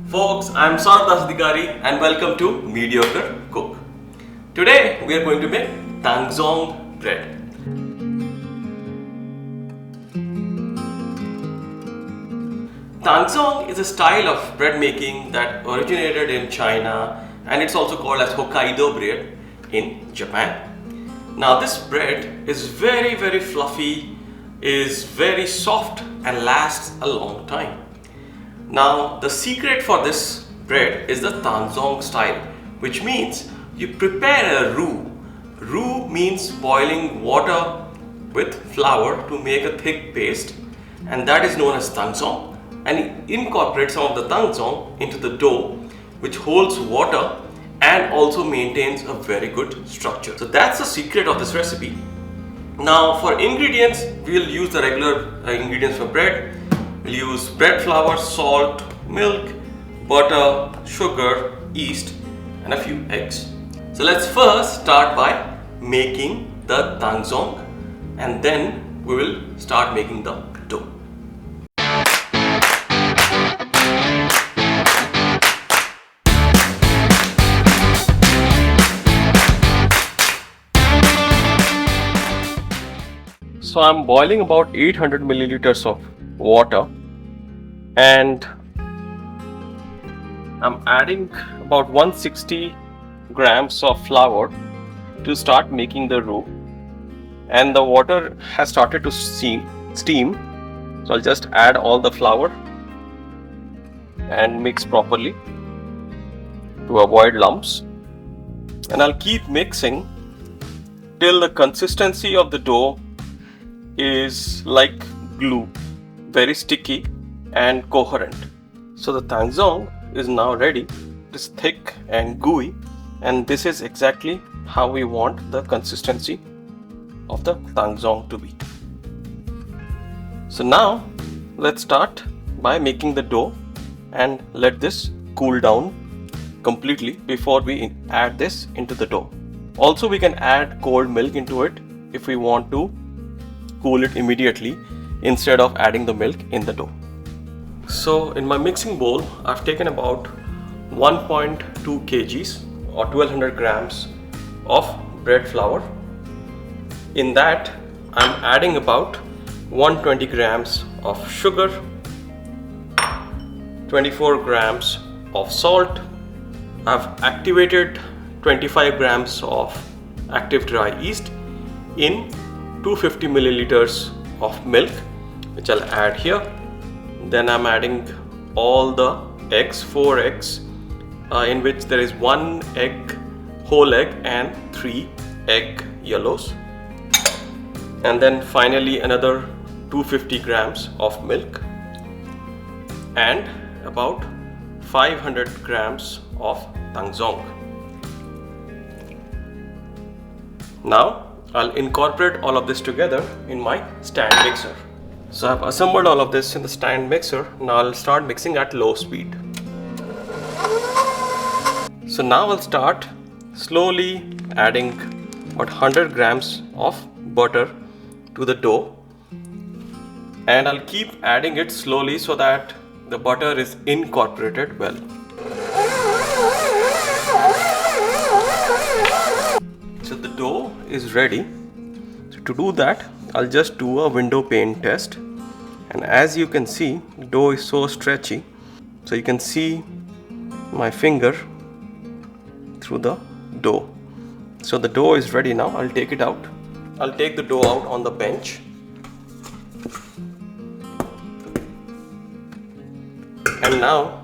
Folks, I am softest and welcome to Mediocre Cook. Today we are going to make Tangzhong bread. Tangzhong is a style of bread making that originated in China, and it's also called as Hokkaido bread in Japan. Now this bread is very fluffy, is very soft and lasts a long time. Now the secret for this bread is the Tangzhong style, which means you prepare a roux. Roux means boiling water with flour to make a thick paste, and that is known as Tangzhong, and incorporate some of the Tangzhong into the dough, which holds water and also maintains a very good structure. So that's the secret of this recipe. Now for ingredients, we'll use the regular ingredients for bread. We'll use bread flour, salt, milk, butter, sugar, yeast and a few eggs. So let's first start by making the Tangzhong, and then we will start making the dough. So I'm boiling about 800 milliliters of water, and I'm adding about 160 grams of flour to start making the roux, and the water has started to steam. So I'll just add all the flour and mix properly to avoid lumps, and I'll keep mixing till the consistency of the dough is like glue, very sticky and coherent. So the Tangzhong is now ready. It is thick and gooey, and this is exactly how we want the consistency of the Tangzhong to be. So now let's start by making the dough and let this cool down completely before we add this into the dough. Also, we can add cold milk into it if we want to cool it immediately instead of adding the milk in the dough. So in my mixing bowl, I've taken about 1.2 kgs or 1200 grams of bread flour. In that, I'm adding about 120 grams of sugar, 24 grams of salt. I've activated 25 grams of active dry yeast in 250 milliliters of milk, which I'll add here. Then I'm adding all the eggs, 4 eggs, in which there is 1 egg, whole egg, and 3 egg yellows. And then finally another 250 grams of milk and about 500 grams of Tangzhong. Now I'll incorporate all of this together in my stand mixer. So I've assembled all of this in the stand mixer. Now I'll start mixing at low speed. So now I'll start slowly adding about 100 grams of butter to the dough, and I'll keep adding it slowly so that the butter is incorporated well. So the dough is ready. So to do that, I'll just do a window pane test, and as you can see, the dough is so stretchy, so you can see my finger through the dough. So the dough is ready now. I'll take it out. I'll take the dough out on the bench, and now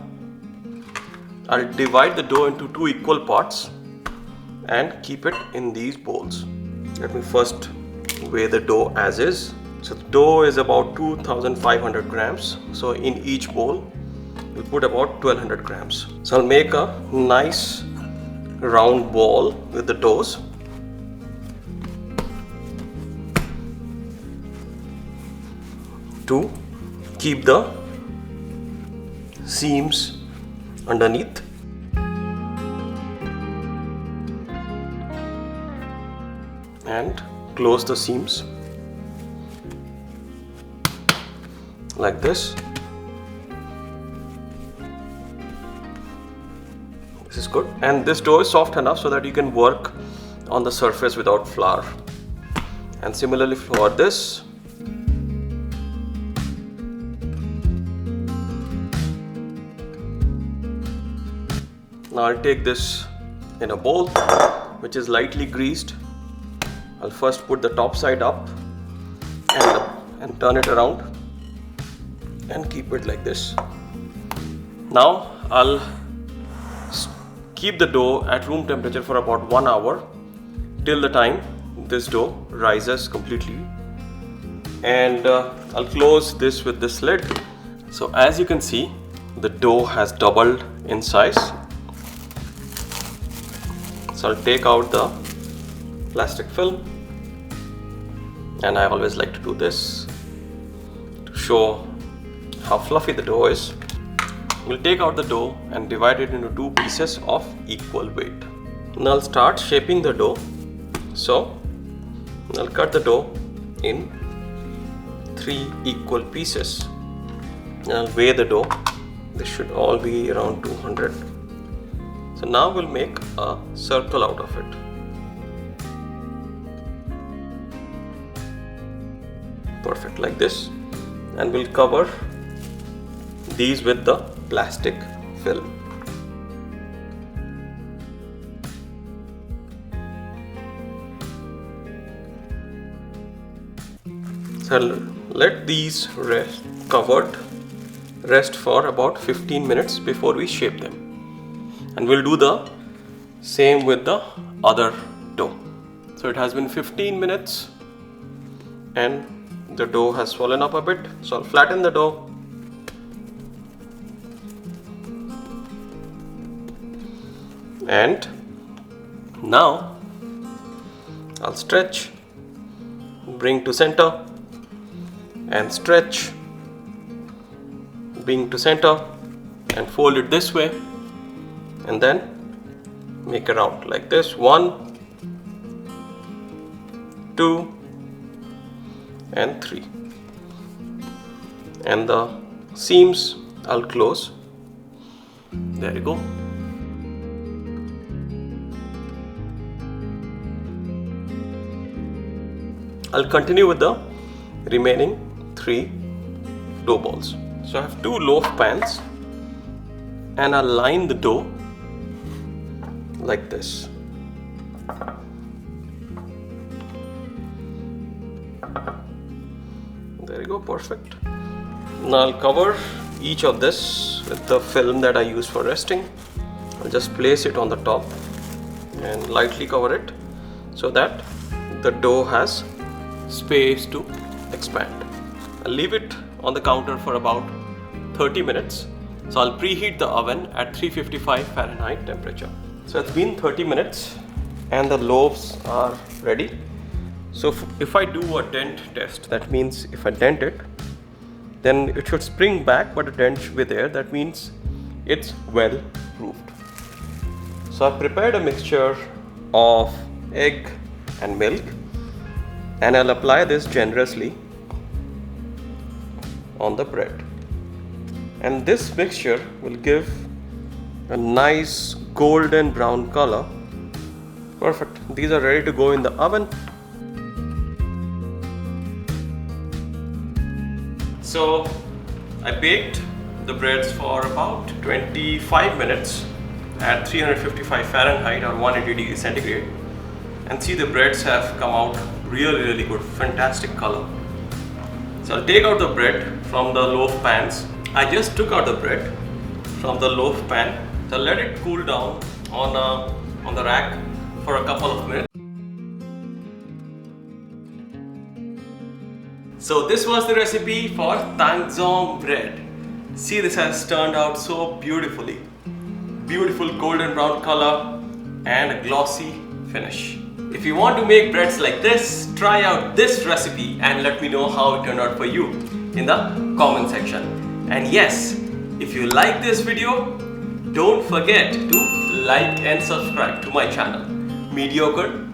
I'll divide the dough into 2 equal parts and keep it in these bowls. Let me first weigh the dough as is. So the dough is about 2500 grams. So in each bowl, we'll put about 1200 grams. So I'll make a nice round ball with the doughs. To keep the seams underneath. And close the seams like this. This is good. And this dough is soft enough so that you can work on the surface without flour. And similarly for this. Now I'll take this in a bowl which is lightly greased. I'll first put the top side up and turn it around and keep it like this. Now I'll keep the dough at room temperature for about 1 hour till the time this dough rises completely. And I'll close this with this lid. So as you can see, the dough has doubled in size. So I'll take out the plastic film, and I always like to do this to show how fluffy the dough is. We'll take out the dough and divide it into 2 pieces of equal weight. Now I'll start shaping the dough. So I'll cut the dough in 3 equal pieces. And I'll weigh the dough. This should all be around 200. So now we'll make a circle out of it. Perfect, like this. And we'll cover these with the plastic film. So I'll let these rest for about 15 minutes before we shape them. And we'll do the same with the other dough. So it has been 15 minutes and the dough has swollen up a bit. So I'll flatten the dough. And now I'll stretch, bring to center, and stretch, bring to center, and fold it this way, and then make a round like this. 1, 2, and 3. And the seams I'll close. There you go. I'll continue with the remaining 3 dough balls. So I have 2 loaf pans and I'll line the dough like this. There you go, perfect. Now I'll cover each of this with the film that I use for resting. I'll just place it on the top and lightly cover it so that the dough has space to expand. I'll leave it on the counter for about 30 minutes. So I'll preheat the oven at 355 Fahrenheit temperature. So it's been 30 minutes and the loaves are ready. So if I do a dent test, that means if I dent it, then it should spring back, but a dent should be there. That means it's well proofed. So I've prepared a mixture of egg and milk, and I'll apply this generously on the bread. And this mixture will give a nice golden brown color. Perfect. These are ready to go in the oven. So I baked the breads for about 25 minutes at 355 Fahrenheit or 180 degrees centigrade. And see, the breads have come out really good, fantastic color. So I'll take out the bread from the loaf pans. I just took out the bread from the loaf pan. So I'll let it cool down on the rack for a couple of minutes. So this was the recipe for Tangzhong bread. See, this has turned out so beautifully. Beautiful golden brown color and a glossy finish. If you want to make breads like this, try out this recipe and let me know how it turned out for you in the comment section. And yes, if you like this video, don't forget to like and subscribe to my channel, Mediocre